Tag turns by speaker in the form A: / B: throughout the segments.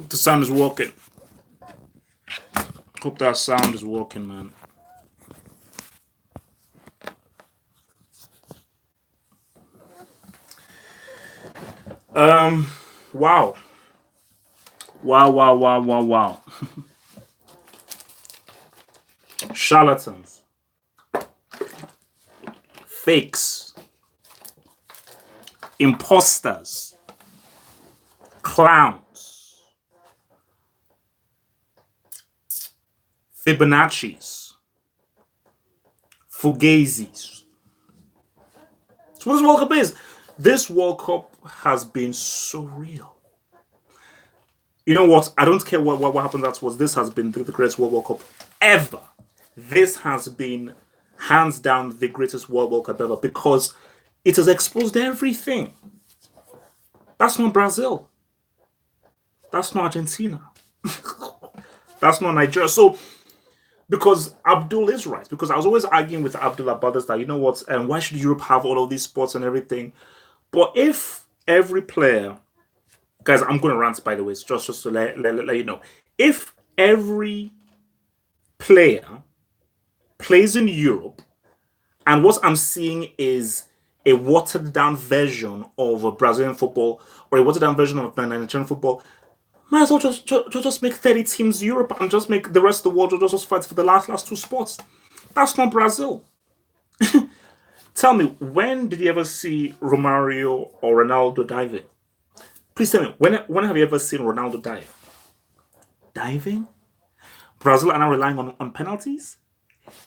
A: Hope the sound is working. Hope that sound is working, man. Wow. Wow. Charlatans. Fakes. Imposters. Clowns. Fibonacci's. Fugazis. So what this World Cup is? This World Cup has been surreal. You know what? I don't care what happened afterwards. This has been the greatest World Cup ever. This has been hands down the greatest World Cup ever because it has exposed everything. That's not Brazil. That's not Argentina. That's not Nigeria. So, because Abdul is right, because I was always arguing with Abdul about this, that, you know what, and why should Europe have all of these sports and everything? But if every player, guys, I'm going to rant, by the way, it's just to let you know, if every player plays in Europe, and what I'm seeing is a watered down version of a Brazilian football or a watered down version of Nigerian football, might as well just make 30 teams Europe and just make the rest of the world just fight for the last two spots. That's not Brazil. Tell me, when did you ever see Romario or Ronaldo diving? Please tell me, when have you ever seen Ronaldo dive? Diving? Brazil are now relying on penalties?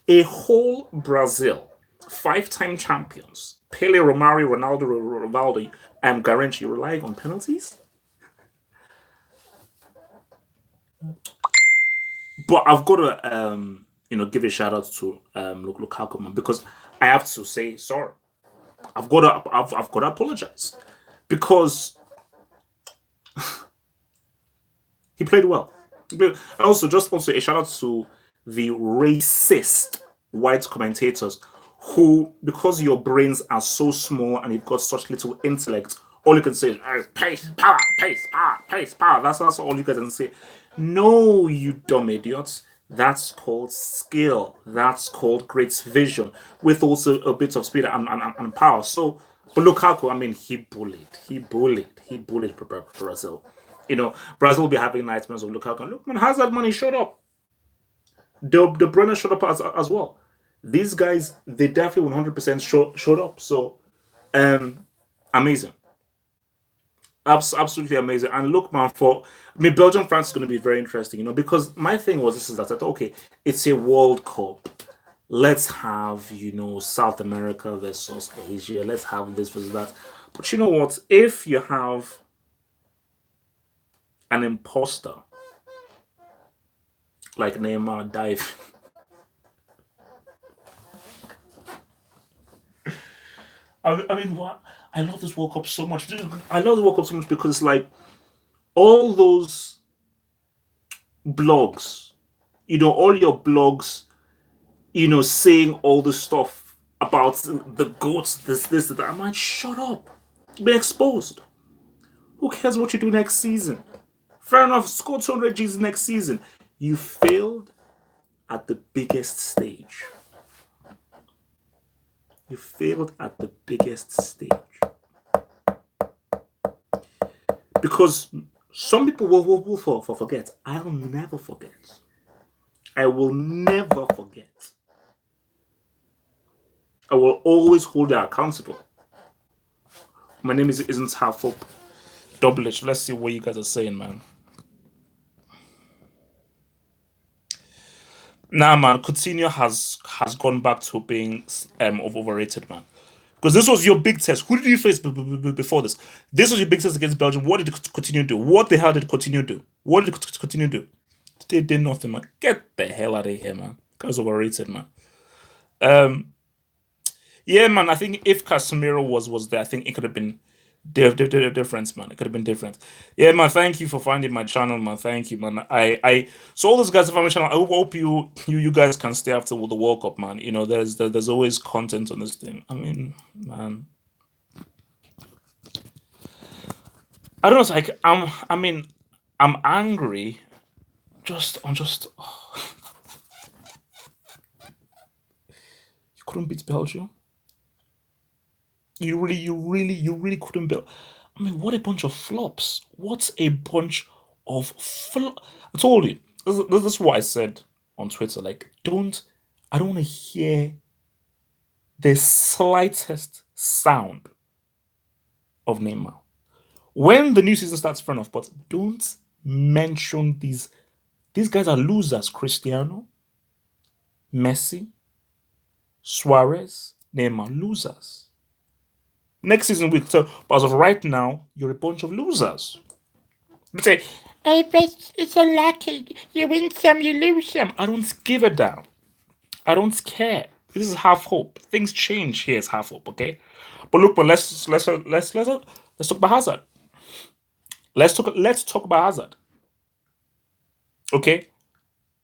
A: A whole Brazil, 5-time champions, Pele, Romario, Ronaldo, Rivaldo, and Garrincha relying on penalties? But I've got to, give a shout out to Lukaku, man, because I have to say sorry. I've got to apologize because he played well. And also a shout out to the racist white commentators who, because your brains are so small and you've got such little intellect, all you can say is pace, power, pace, power, pace, power. That's all you guys can say. No, you dumb idiots. That's called skill. That's called great vision, with also a bit of speed and power. So, but Lukaku, I mean, he bullied Brazil. Brazil will be having nightmares of Lukaku. Look, man, Hazard money showed up. The Bruyne showed up as well. These guys, they definitely 100% showed up. So, amazing. Absolutely amazing. And look, man, Belgium France is going to be very interesting, because my thing was this is that, okay, it's a World Cup. Let's have, South America versus Asia. Let's have this versus that. But you know what? If you have an imposter like Neymar dive, I mean, what? I love this World Cup so much. I love the World Cup so much because it's like all those blogs, all your blogs, saying all the stuff about the goats, this, that. I'm like, shut up. Be exposed. Who cares what you do next season? Fair enough, score 200 G's next season. You failed at the biggest stage. You failed at the biggest stage. Because some people will forget. I'll never forget. I will never forget. I will always hold you accountable. My name isn't half up. Double H. Let's see what you guys are saying, man. Nah, man. Coutinho has gone back to being overrated, man. Because this was your big test. Who did you face before this? This was your big test against Belgium. What did Coutinho do? What the hell did Coutinho do? What did Coutinho do? They did nothing, man. Get the hell out of here, man. Guy's overrated, man. Yeah, man. I think if Casemiro was there, I think it could have been difference, man. It could have been different. Yeah, man. Thank you for finding my channel, man. Thank you, man. So all those guys from my channel, I hope you guys can stay after the World Cup, man. There's always content on this thing. I mean, man. I don't know. It's like I mean, I'm angry just oh, you couldn't beat Belgium. You really couldn't build. I mean, what a bunch of flops. What a bunch of flop. I told you. This is what I said on Twitter. Like, I don't want to hear the slightest sound of Neymar. When the new season starts, fair enough, but don't mention these. These guys are losers. Cristiano, Messi, Suarez, Neymar, losers. Next season, but as of right now, you're a bunch of losers. They say, hey, but it's a lucky. You win some, you lose some. I don't give a damn. I don't care. This is half hope. Things change here. It's half hope, okay? But look, but let's talk about Hazard. Let's talk about Hazard. Okay.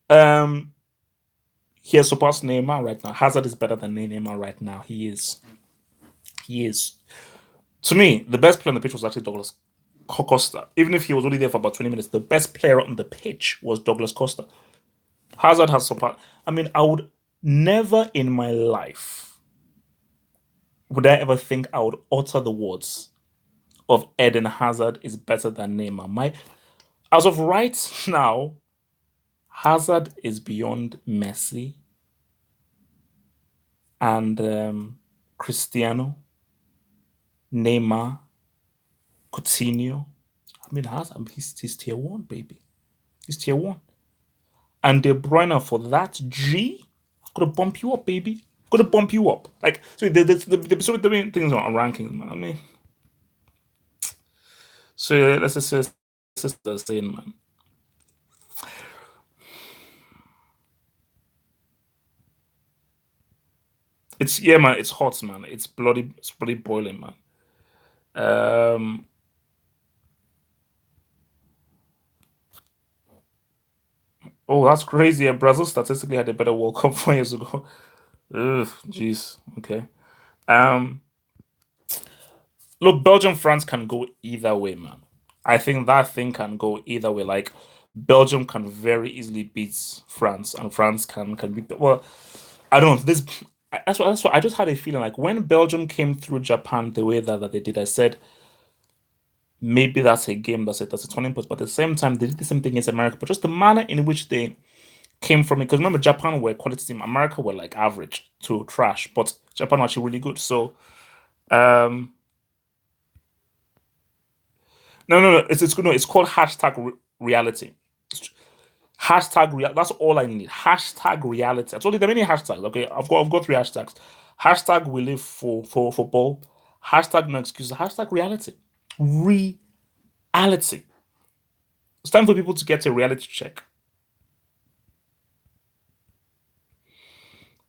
A: Um, he has surpassed Neymar right now. Hazard is better than Neymar right now. He is. He is. To me, the best player on the pitch was actually Douglas Costa. Even if he was only there for about 20 minutes, the best player on the pitch was Douglas Costa. Hazard has surpassed. I mean, I would never in my life would I ever think I would utter the words of Eden Hazard is better than Neymar. As of right now, Hazard is beyond Messi and Cristiano, Neymar, Coutinho. I mean, Hazard, he's tier one, baby. He's tier one. And De Bruyne for that G, gonna bump you up, baby. Gonna bump you up. Like, so the main things on rankings, man. I mean, so let's just say the same, man. It's yeah, man. It's hot, man. It's bloody boiling, man. Um, oh, that's crazy. Yeah, Brazil statistically had a better World Cup 4 years ago. Ugh, jeez. Okay. Um, look, Belgium, France can go either way, man. I think that thing can go either way. Like Belgium can very easily beat France, and France can beat. Well, I don't know. That's what I just had a feeling like when Belgium came through Japan the way that they did. I said maybe that's a game that's a turning point. But at the same time, they did the same thing against America. But just the manner in which they came from it. Because remember, Japan were a quality team. America were like average to trash, but Japan were actually really good. So um no, it's good. No, it's called hashtag reality. Hashtag real. That's all I need. Hashtag reality. I told you there are many hashtags. Okay, I've got three hashtags. Hashtag we live for football. Hashtag no excuses. Hashtag reality. Reality. It's time for people to get a reality check.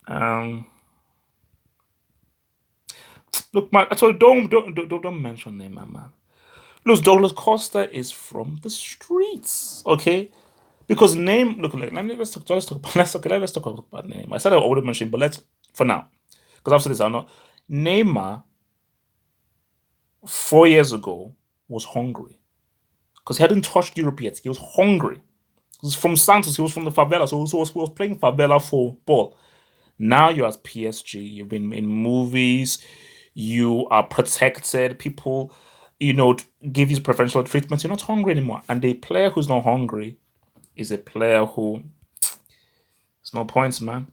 A: Um, look, man. I told you don't mention name, man. Look, Douglas Costa is from the streets. Okay, because name. Look, let's talk about name. I said I would have mentioned, but let's for now because after this, I'm not. Neymar 4 years ago was hungry because he hadn't touched Europe yet. He was hungry. He was from Santos. He was from the favela, so he was playing favela football. Now you're at PSG. You've been in movies. You are protected. People, give you preferential treatment. You're not hungry anymore. And a player who's not hungry is a player who. It's no points, man.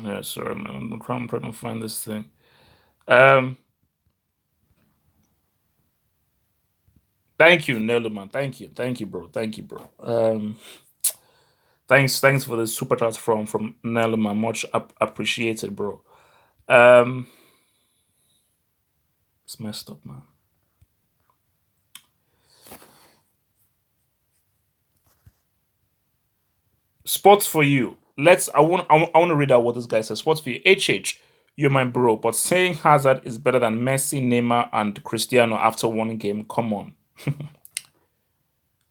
A: Yeah, sorry, man. I'm trying to find this thing. Um, Thank you, Neluman. Thank you, bro. Thank you, bro. Thanks for the super chat from Neluman. Much appreciated, bro. Um, it's messed up, man. Sports for you. I want to read out what this guy says. Sports for you. HH, you're my bro, but saying Hazard is better than Messi, Neymar, and Cristiano after one game. Come on.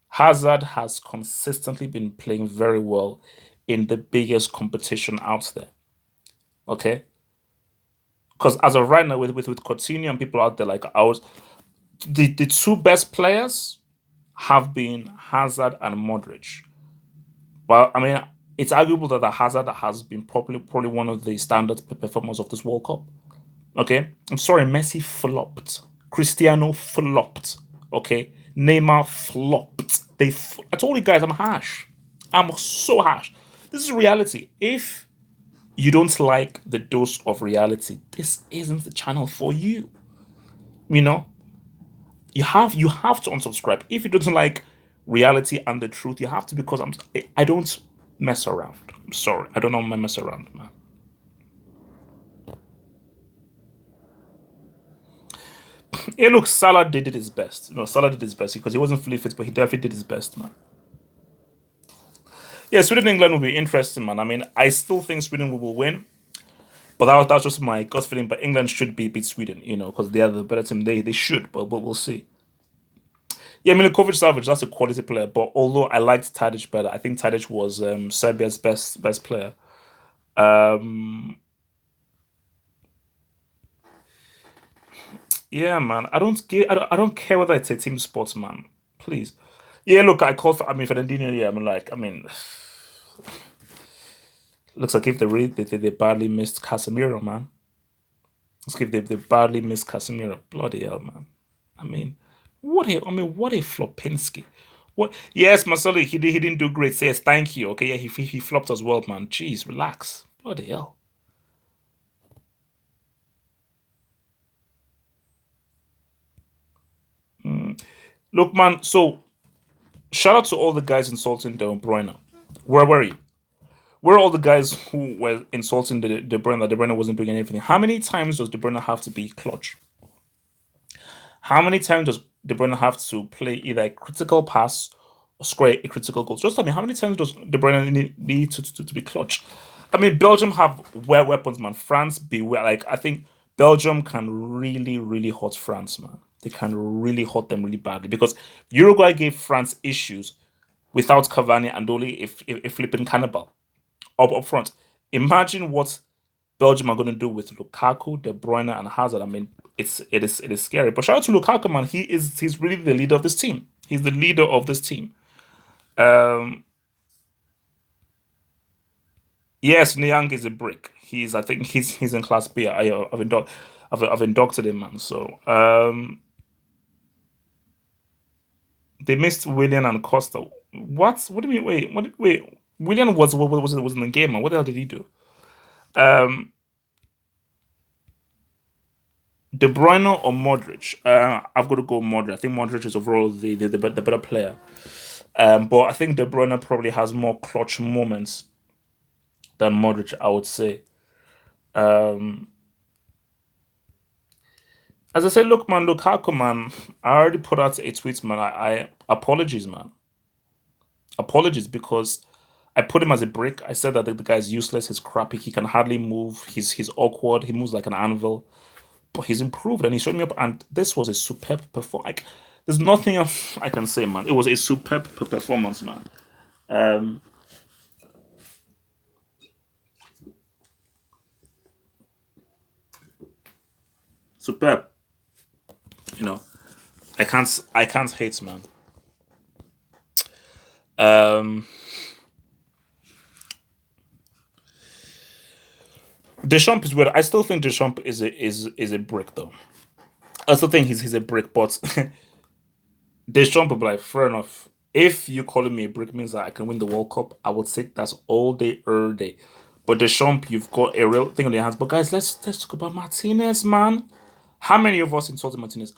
A: Hazard has consistently been playing very well in the biggest competition out there. Okay. Because as of right now, with Coutinho and people out there like ours, the two best players have been Hazard and Modric. Well, I mean, it's arguable that the Hazard has been probably one of the standard performers of this World Cup. Okay, I'm sorry, Messi flopped, Cristiano flopped. Okay, Neymar flopped. I told you guys, I'm harsh. I'm so harsh. This is reality. If you don't like the dose of reality, this isn't the channel for you. You know, you have to unsubscribe if you don't like reality and the truth. You have to, because I don't mess around. I'm sorry, I don't know mess around, man. Hey, look, Salah did his best. No, Salah did his best because he wasn't fully fit, but he definitely did his best, man. Yeah, Sweden England will be interesting, man. I mean, I still think Sweden will win, but that's just my gut feeling. But England should beat Sweden, because they are the better team. They should, but we'll see. Yeah, Milinkovic Savic, that's a quality player. But although I liked Tadic better, I think Tadic was Serbia's best player. Um, yeah, man. I don't care whether it's a team sport, man. Please. Yeah, look, I mean, Fernandinho. Yeah, I mean, looks like if they badly missed Casemiro, man. Looks like they badly missed Casemiro. Bloody hell, man. I mean, what a Flopinski. What? Yes, Marcelo, he didn't do great. Says thank you. Okay, yeah, he flopped as well, man. Jeez, relax. Bloody hell. Mm. Look, man. So shout out to all the guys insulting De Bruyne. Where were you? Where are all the guys who were insulting De Bruyne that De Bruyne wasn't doing anything? How many times does De Bruyne have to be clutch? How many times does De Bruyne have to play either a critical pass or score a critical goal? Just tell me, how many times does De Bruyne need to be clutch? I mean, Belgium have weapons, man. France, beware. Like, I think Belgium can really, really hurt France, man. They can really hurt them really badly because Uruguay gave France issues without Cavani and only if flipping Cannibal up front. Imagine what Belgium are going to do with Lukaku, De Bruyne, and Hazard. I mean, it is scary. But shout out to Lukaku, man. He's really the leader of this team. He's the leader of this team. Um, yes, Niang is a brick. I think he's in class B. I've inducted him, man. So they missed William and Costa. What do you mean? Wait. William was in the game, man. What the hell did he do? Um, De Bruyne or Modric? I've got to go Modric. I think Modric is overall the better player. But I think De Bruyne probably has more clutch moments than Modric, I would say. Um, as I said, look, man, Lukaku, man, I already put out a tweet, man. I apologies, man. Apologies because I put him as a brick. I said that the guy's useless, he's crappy, he can hardly move, he's awkward, he moves like an anvil. But he's improved and he showed me up. And this was a superb performance. Like, there's nothing else I can say, man. It was a superb performance, man. Um, Superb. You know, I can't hate, man. Um, Deschamps is weird. I still think Deschamps is a brick though. I still think he's a brick, but Deschamps will be like, fair enough. If you calling me a brick means that I can win the World Cup, I would say that's all day, every day. But Deschamps, you've got a real thing on your hands. But guys, let's talk about Martinez, man. How many of us insulted Martinez?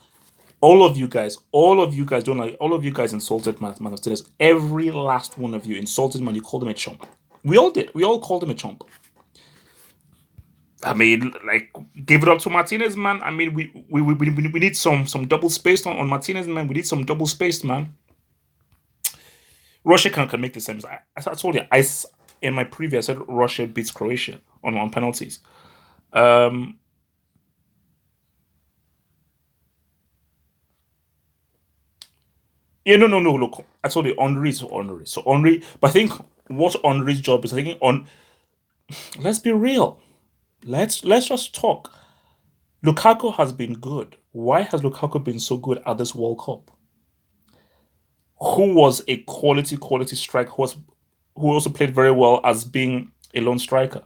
A: All of you guys don't like. All of you guys insulted Martinez. Every last one of you insulted him and you called him a chump. We all did. We all called him a chump. I mean, like, give it up to Martinez, man. I mean, we need some double spaced on Martinez, man. We need some double spaced, man. Russia can make the same. I told you, in my preview, I said Russia beats Croatia on penalties. Um, yeah, no. Look, I told you, Henry is Henry. So Henry, but I think what Henry's job is, I think on. Let's be real. Let's just talk. Lukaku has been good. Why has Lukaku been so good at this World Cup? Who was a quality striker who also played very well as being a lone striker?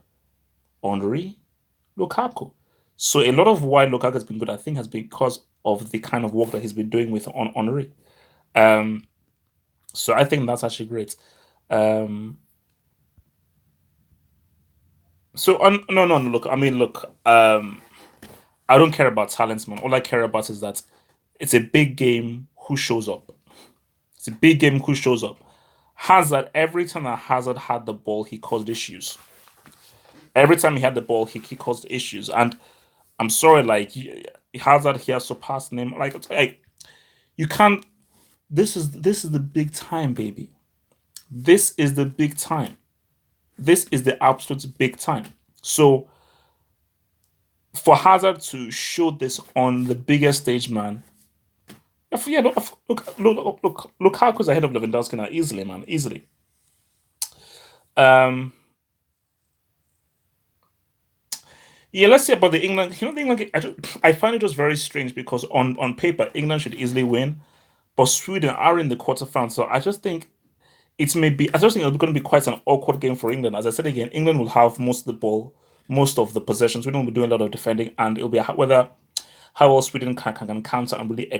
A: Henry, Lukaku. So a lot of why Lukaku has been good, I think, has been because of the kind of work that he's been doing with on Henry. Um, so I think that's actually great. Um, so no, look, I mean, look, I don't care about talents, man. All I care about is that it's a big game. Who shows up? It's a big game. Who shows up? Hazard. Every time that Hazard had the ball, he caused issues. Every time he had the ball, he caused issues. And I'm sorry, like Hazard, he has surpassed Neymar. Like you can't. This is the big time, baby. This is the big time. This is the absolute big time. So for Hazard to show this on the biggest stage, man. Yeah, look, Lukaku's ahead of Lewandowski now, easily, man, easily. Um, yeah, let's see about the England. The England. I find it just very strange because on paper England should easily win, but Sweden are in the quarterfinals. So I just think it may be. I just think it's going to be quite an awkward game for England. As I said again, England will have most of the ball, most of the possessions. Sweden will be doing a lot of defending, and it'll be whether how well Sweden can counter and really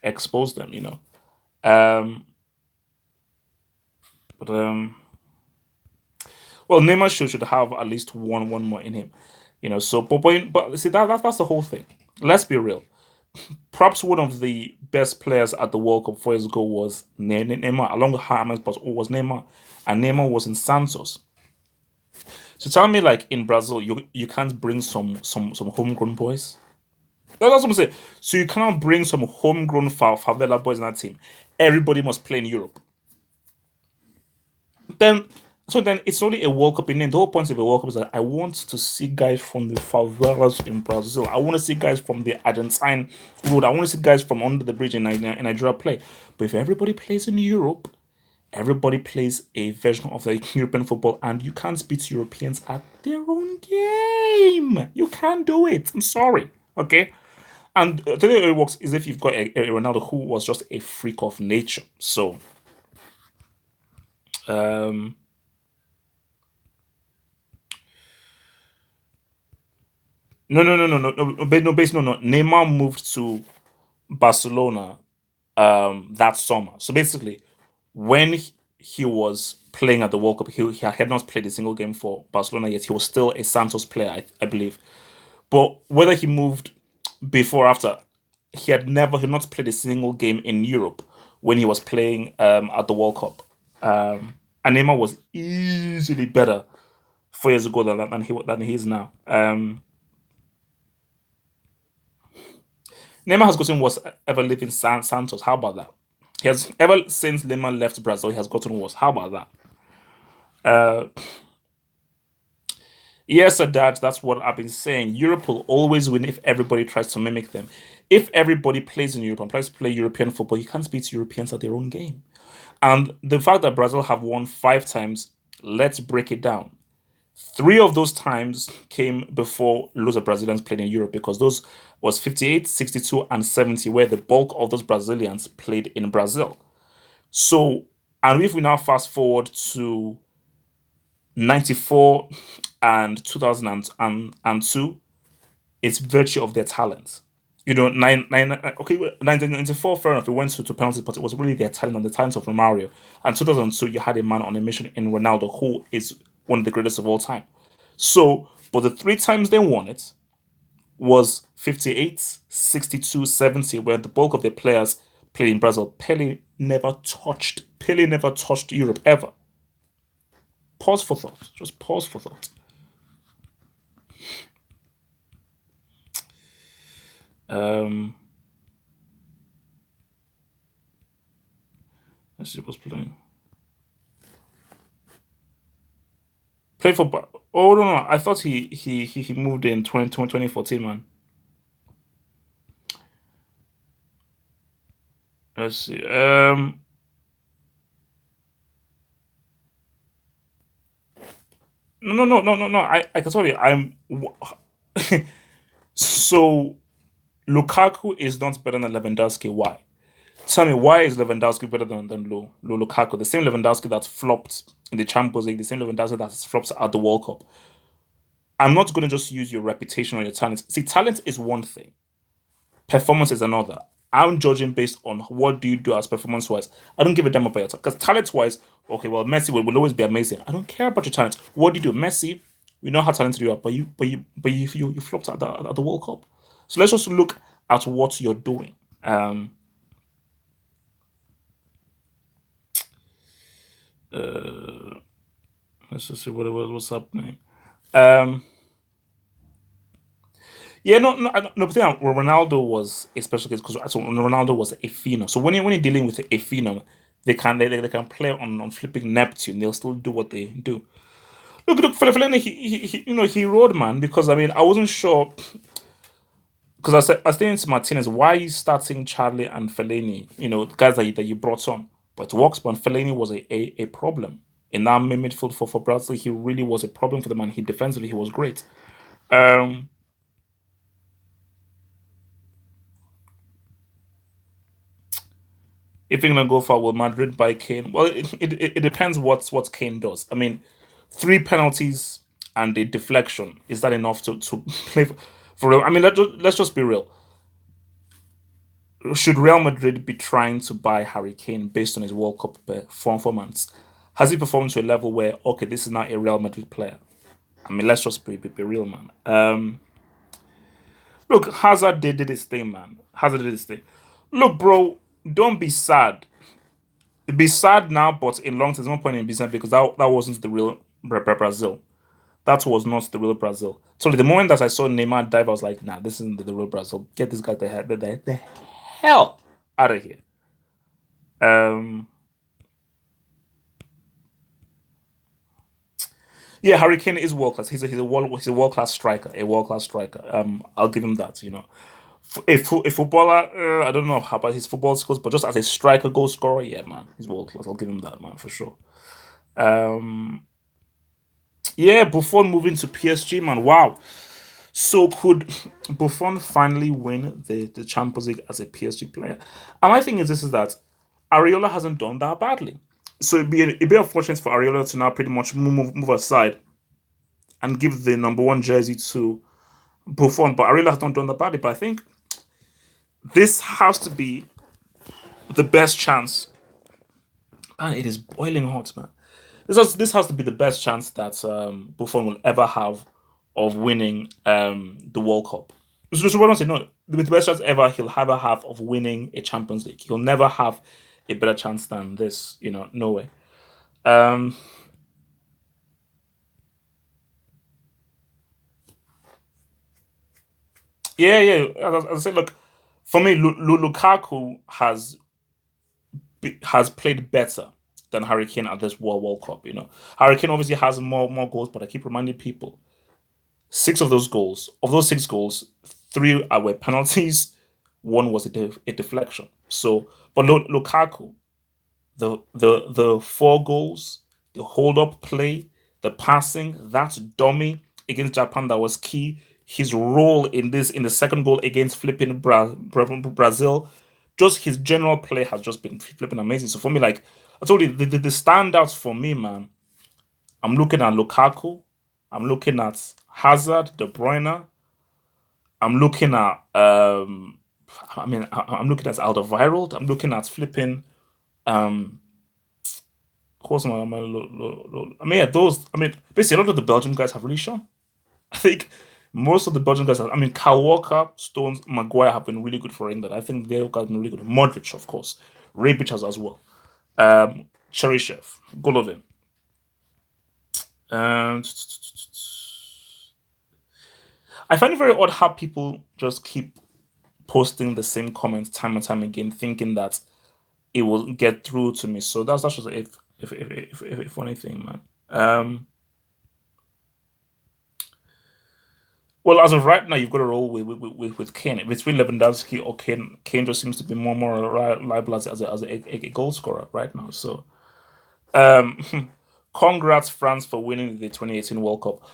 A: expose them. Um, but well, Neymar should have at least one more in him. So but see that's the whole thing. Let's be real. Perhaps one of the best players at the World Cup 4 years ago was Neymar, along with James, but was Neymar, and Neymar was in Santos. So tell me, like in Brazil, you can't bring some homegrown boys. That's what I'm saying. So you cannot bring some homegrown favela boys in that team. Everybody must play in Europe. Then then it's only a World Cup in name. The whole point of a World Cup is that I want to see guys from the favelas in Brazil. I want to see guys from the Argentine road. I want to see guys from under the bridge in Nigeria play. But if everybody plays in Europe, everybody plays a version of the European football, and you can't beat Europeans at their own game. You can't do it. I'm sorry. Okay. And the way it works is if you've got a Ronaldo who was just a freak of nature. So, um, no. Neymar moved to Barcelona that summer. So basically, when he was playing at the World Cup, he had not played a single game for Barcelona yet. He was still a Santos player, I believe. But whether he moved before or after, he had not played a single game in Europe when he was playing at the World Cup. And Neymar was easily better 4 years ago than he is now. Neymar has gotten worse ever living Santos. How about that? He has ever since Neymar left Brazil, he has gotten worse. How about that? Uh, yes, sir, Dad. That's what I've been saying. Europe will always win if everybody tries to mimic them. If everybody plays in Europe and tries to play European football, you can't beat Europeans at their own game. And the fact that Brazil have won 5 times, let's break it down. 3 of those times came before loads of Brazilians played in Europe because those was 58, 62, and 70, where the bulk of those Brazilians played in Brazil. So, and if we now fast forward to 94 and 2002, it's virtue of their talent. Okay, 1994, fair enough, it went to penalties, but it was really their talent and the talent of Romario. And 2002, you had a man on a mission in Ronaldo, who is one of the greatest of all time. So, but the 3 times they won it was 58, 62, 70, where the bulk of the players played in Brazil. Pele never touched Europe ever. Pause for thought. Just pause for thought. Um, let's see what's playing. Played for. Oh no, I thought he moved in 2014, man. Let's see. No. I can tell you, I'm. So Lukaku is not better than Lewandowski. Why? Tell me, why is Lewandowski better than Lukaku? The same Lewandowski that flopped in the Champions League, the same Lewandowski that flopped at the World Cup. I'm not going to just use your reputation or your talent. See, talent is one thing, performance is another. I'm judging based on what do you do as performance wise. I don't give a damn about your talent. Because talent wise, okay, well, Messi will always be amazing. I don't care about your talent. What do you do? Messi, we know how talented you are, but you flopped at the World Cup. So let's just look at what you're doing. Uh, let's just see what's happening. Um, yeah, no. But then Ronaldo was a special case because Ronaldo was a phenom. So when you're dealing with a phenom, they can play on flipping Neptune. They'll still do what they do. Look, Fellaini, he rode man because I mean I wasn't sure because I was saying to Martinez, why are you starting Charlie and Fellaini? The guys that you brought on, but it works. But Fellaini was a problem in that midfield for Brazil. He really was a problem for the man. He defensively he was great. Um, if you're gonna go for will Madrid by Kane, well, it depends what Kane does. I mean, three penalties and a deflection is that enough to play for real? I mean, let's just be real. Should Real Madrid be trying to buy Harry Kane based on his World Cup performance? Has he performed to a level where okay, this is not a Real Madrid player? I mean, let's just be real, man. Look, Hazard did his thing, man. Hazard did his thing. Look, bro, don't be sad. Be sad now, but in long term, there's no point in being sad because that wasn't the real Brazil. That was not the real Brazil. So the moment that I saw Neymar dive, I was like, nah, this isn't the real Brazil. Get this guy the hell out of here. Um, yeah, Harry Kane is world class. He's a world class striker, a world class striker. I'll give him that. A footballer, I don't know how about his football skills, but just as a striker, goal scorer, yeah, man, he's world class. I'll give him that, man, for sure. Um, yeah, Buffon moving to PSG, man. Wow. So could Buffon finally win the Champions League as a PSG player? And my thing is this is that Areola hasn't done that badly. So it'd be unfortunate for Areola to now pretty much move aside and give the number one jersey to Buffon. But Areola has not done that badly. But I think this has to be the best chance. Man, it is boiling hot, man. This has to be the best chance that Buffon will ever have of winning the World Cup. So what I'm saying, no, the best chance ever he'll ever have of winning a Champions League. He'll never have a better chance than this. No way. Um, yeah, yeah. As I said, look, for me, Lukaku has played better than Harry Kane at this World Cup. Harry Kane obviously has more goals, but I keep reminding people six of those goals, of those six goals, three were penalties, one was a deflection. So, but Lukaku, the four goals, the hold up play, the passing, that dummy against Japan that was key. His role in the second goal against flipping Brazil, just his general play has just been flipping amazing. So for me, like I told you, the standouts for me, man. I'm looking at Lukaku. I'm looking at Hazard, De Bruyne. I'm looking at I'm looking at Alderweireld. I'm looking at flipping um of course I mean yeah, those I mean basically a lot of the Belgian guys have really shown. I think most of the Belgian guys have, I mean Kyle Walker, Stones, Maguire have been really good for England. I think they've been really good. Modric, of course. Rebic has as well. Cheryshev, Golovin. Um I find it very odd how people just keep posting the same comments time and time again, thinking that it will get through to me. So that's just if funny thing, man. Well, as of right now, you've got to roll with Kane. Between Lewandowski or Kane, Kane just seems to be more reliable as a goal scorer right now. So, um, congrats France for winning the 2018 World Cup.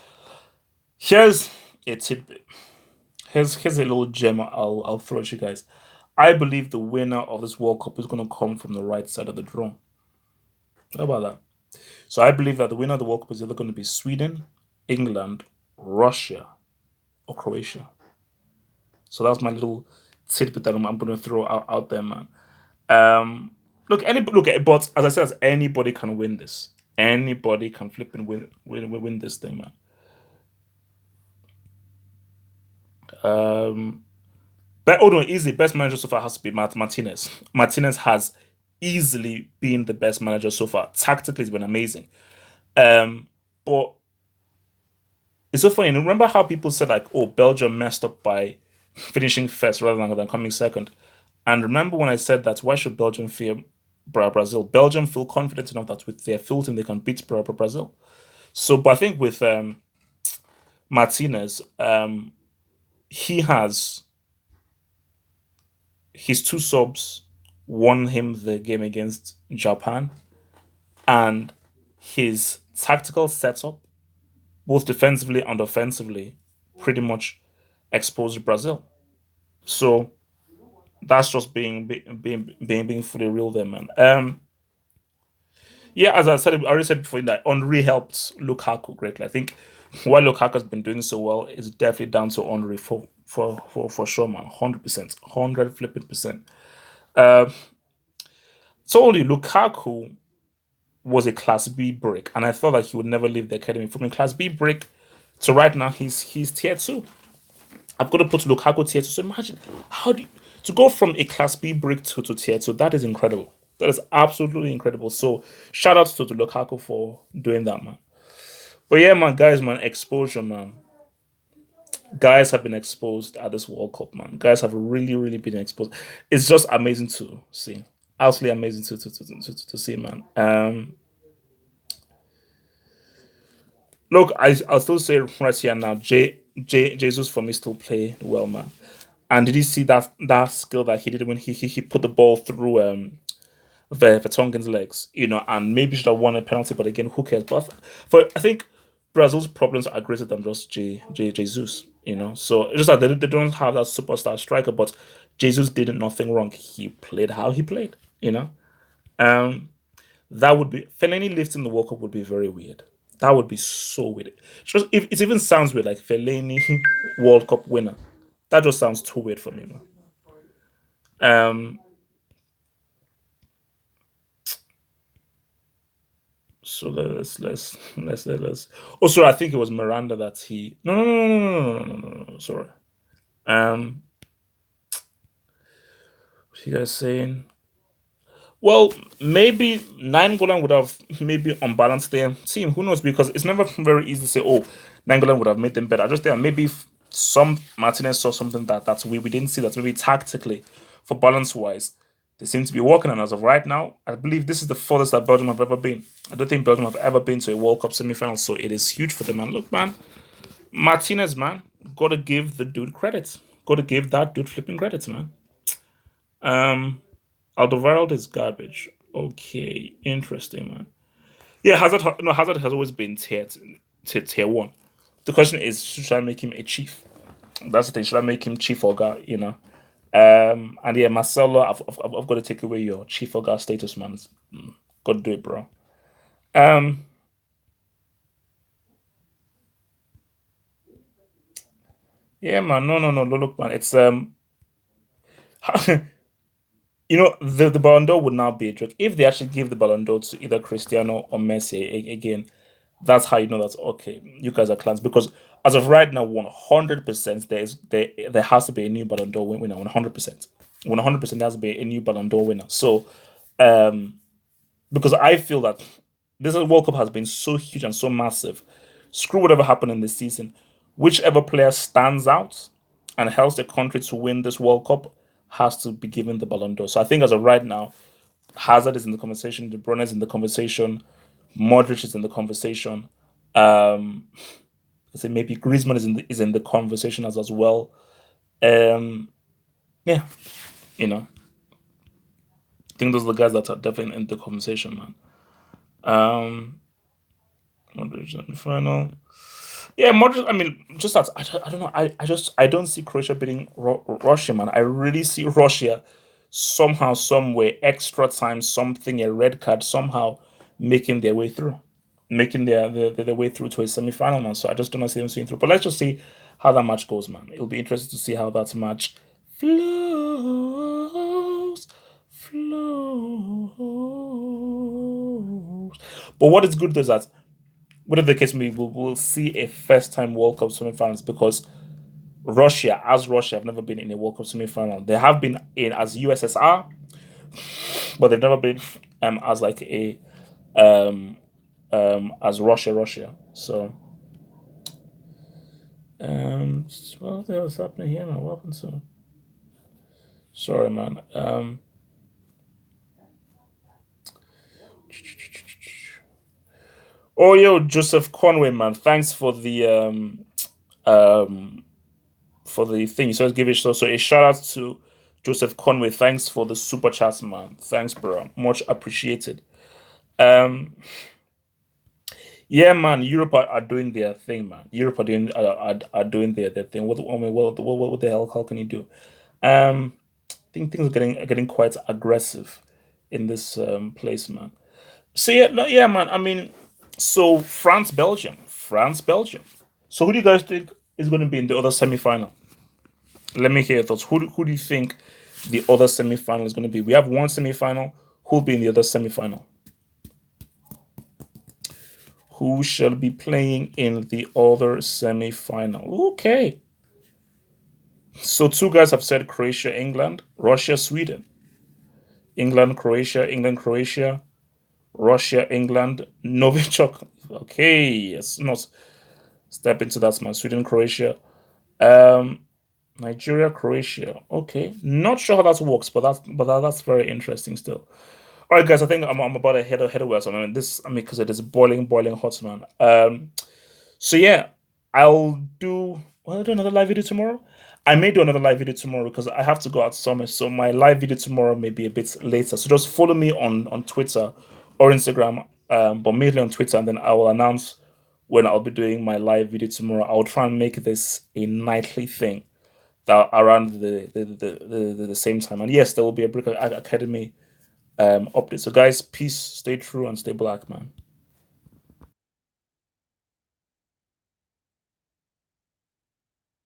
A: Here's a tidbit. Here's a little gem I'll throw at you guys. I believe the winner of this World Cup is going to come from the right side of the draw. How about that? So I believe that the winner of the World Cup is either going to be Sweden, England, Russia, or Croatia. So that's my little tidbit that I'm going to throw out there, man. Look, but as I said, anybody can win this. Anybody can flip and win this thing, man. But oh no, easy. Best manager so far has to be Martinez. Martinez has easily been the best manager so far. Tactically, he's been amazing. But it's so funny. Remember how people said like, "Oh, Belgium messed up by finishing first rather than coming second." And remember when I said that? Why should Belgium fear Brazil? Belgium feel confident enough that with their full team they can beat Brazil. So, but I think with Martinez, he has his two subs won him the game against Japan, and his tactical setup, both defensively and offensively, pretty much exposed Brazil. So that's just being fully real there, man. Yeah, as I already said before, that Henry helped Lukaku greatly. I think why Lukaku has been doing so well is definitely down to Henry for sure, man. 100%, 100 flipping percent. Uh, so only Lukaku was a Class B break, and I thought that he would never leave the academy. From a Class B break to right now, he's tier two. I've got to put Lukaku tier two. So imagine how do you, to go from a Class B break to tier two. That is incredible. That is absolutely incredible. So shout out to Lukaku for doing that, man. But yeah, man, guys, man, exposure, man. Guys have been exposed at this World Cup, man. Guys have really, really been exposed. It's just amazing to see. Absolutely amazing to see, man. Look, I'll still say right here now, Jesus for me still play well, man. And did you see that skill that he did when he put the ball through Vertonghen's legs, and maybe should have won a penalty, but again, who cares? But I think Brazil's problems are greater than just Jesus, So it's just that they don't have that superstar striker, but Jesus did nothing wrong. He played how he played, Um, that would be Fellaini lifting the World Cup would be very weird. That would be so weird. Just if it even sounds weird, like Fellaini World Cup winner. That just sounds too weird for me, man. Um, So let's. Oh, sorry. I think it was Miranda that he. No, no, no, no, no, no, no, no, no, no. Sorry. Um, what you guys saying? Well, maybe Nainggolan would have maybe unbalanced their team. Who knows? Because it's never very easy to say, oh, Nainggolan would have made them better. I just think maybe some Martinez saw something that we didn't see, that maybe tactically, for balance wise, they seem to be working on. As of right now, I believe this is the furthest that Belgium have ever been. I don't think Belgium have ever been to a World Cup semi-final, so it is huge for them. And look, man, Martinez, man, gotta give the dude credit. Gotta give that dude flipping credit, man. Um, Alderweireld is garbage. Okay, interesting, man. Yeah, Hazard has always been tier one. The question is, should I make him a chief? That's the thing. Should I make him chief or guy? And yeah, Marcelo, I've got to take away your chief or guy status, man. Got to do it, bro. Um, yeah, man. No, no, no, no. Look, man. It's the Ballon d'Or would now be a joke if they actually give the Ballon d'Or to either Cristiano or Messi again. That's how you know that's okay. You guys are clans because as of right now, 100% there has to be a new Ballon d'Or winner. 100%, 100% there has to be a new Ballon d'Or winner. So, um, because I feel that this World Cup has been so huge and so massive. Screw whatever happened in this season. Whichever player stands out and helps the country to win this World Cup has to be given the Ballon d'Or. So I think as of right now, Hazard is in the conversation, De Bruyne is in the conversation, Modric is in the conversation. Um, I say maybe Griezmann is in the conversation as well. Um, yeah, I think those are the guys that are definitely in the conversation, man. Um, Modric in the final. Yeah, Modric. I mean, just that. I don't know. I don't see Croatia beating Russia, man. I really see Russia somehow, some way, extra time, something, a red card, somehow making their way through, making their way through to a semi-final, man. So I just don't see them seeing through. But let's just see how that match goes, man. It'll be interesting to see how that match flows, flows. But what is good is that whatever the case may be, we'll see a first time World Cup semi-finals because Russia have never been in a World Cup semi-final. They have been in as USSR, but they've never been as like a um as Russia. So what the hell is happening here, man? What happened to sorry, man. Oh yo, Joseph Conway, man. Thanks um for the thing. So let's give it so a shout out to Joseph Conway. Thanks for the super chat, man. Thanks, bro. Much appreciated. Um, yeah, man. Europe are doing their thing, man. Europe are doing their thing. What I mean, what the hell? How can you do? I think things are getting quite aggressive in this place, man. So yeah, no, yeah, man. I mean, so France, Belgium. So who do you guys think is going to be in the other semi-final? Let me hear your thoughts. Who do you think the other semi-final is going to be? We have one semi-final. Who'll be in the other semi-final? Who shall be playing in the other semi-final? Okay. So two guys have said Croatia, England, Russia, Sweden. England, Croatia, Russia, England, Novichok. Okay, yes, not step into that man. Sweden, Croatia, um, Nigeria, Croatia. Okay, not sure how that works, but that's very interesting still. All right, guys, I think I'm about to head away. So I mean, because it is boiling hot, man. So yeah, I'll do another live video tomorrow. I may do another live video tomorrow because I have to go out somewhere. So my live video tomorrow may be a bit later. So just follow me on Twitter or Instagram, but mainly on Twitter, and then I will announce when I'll be doing my live video tomorrow. I'll try and make this a nightly thing that around the same time. And yes, there will be a Brick Academy update. So guys, peace, stay true, and stay black, man.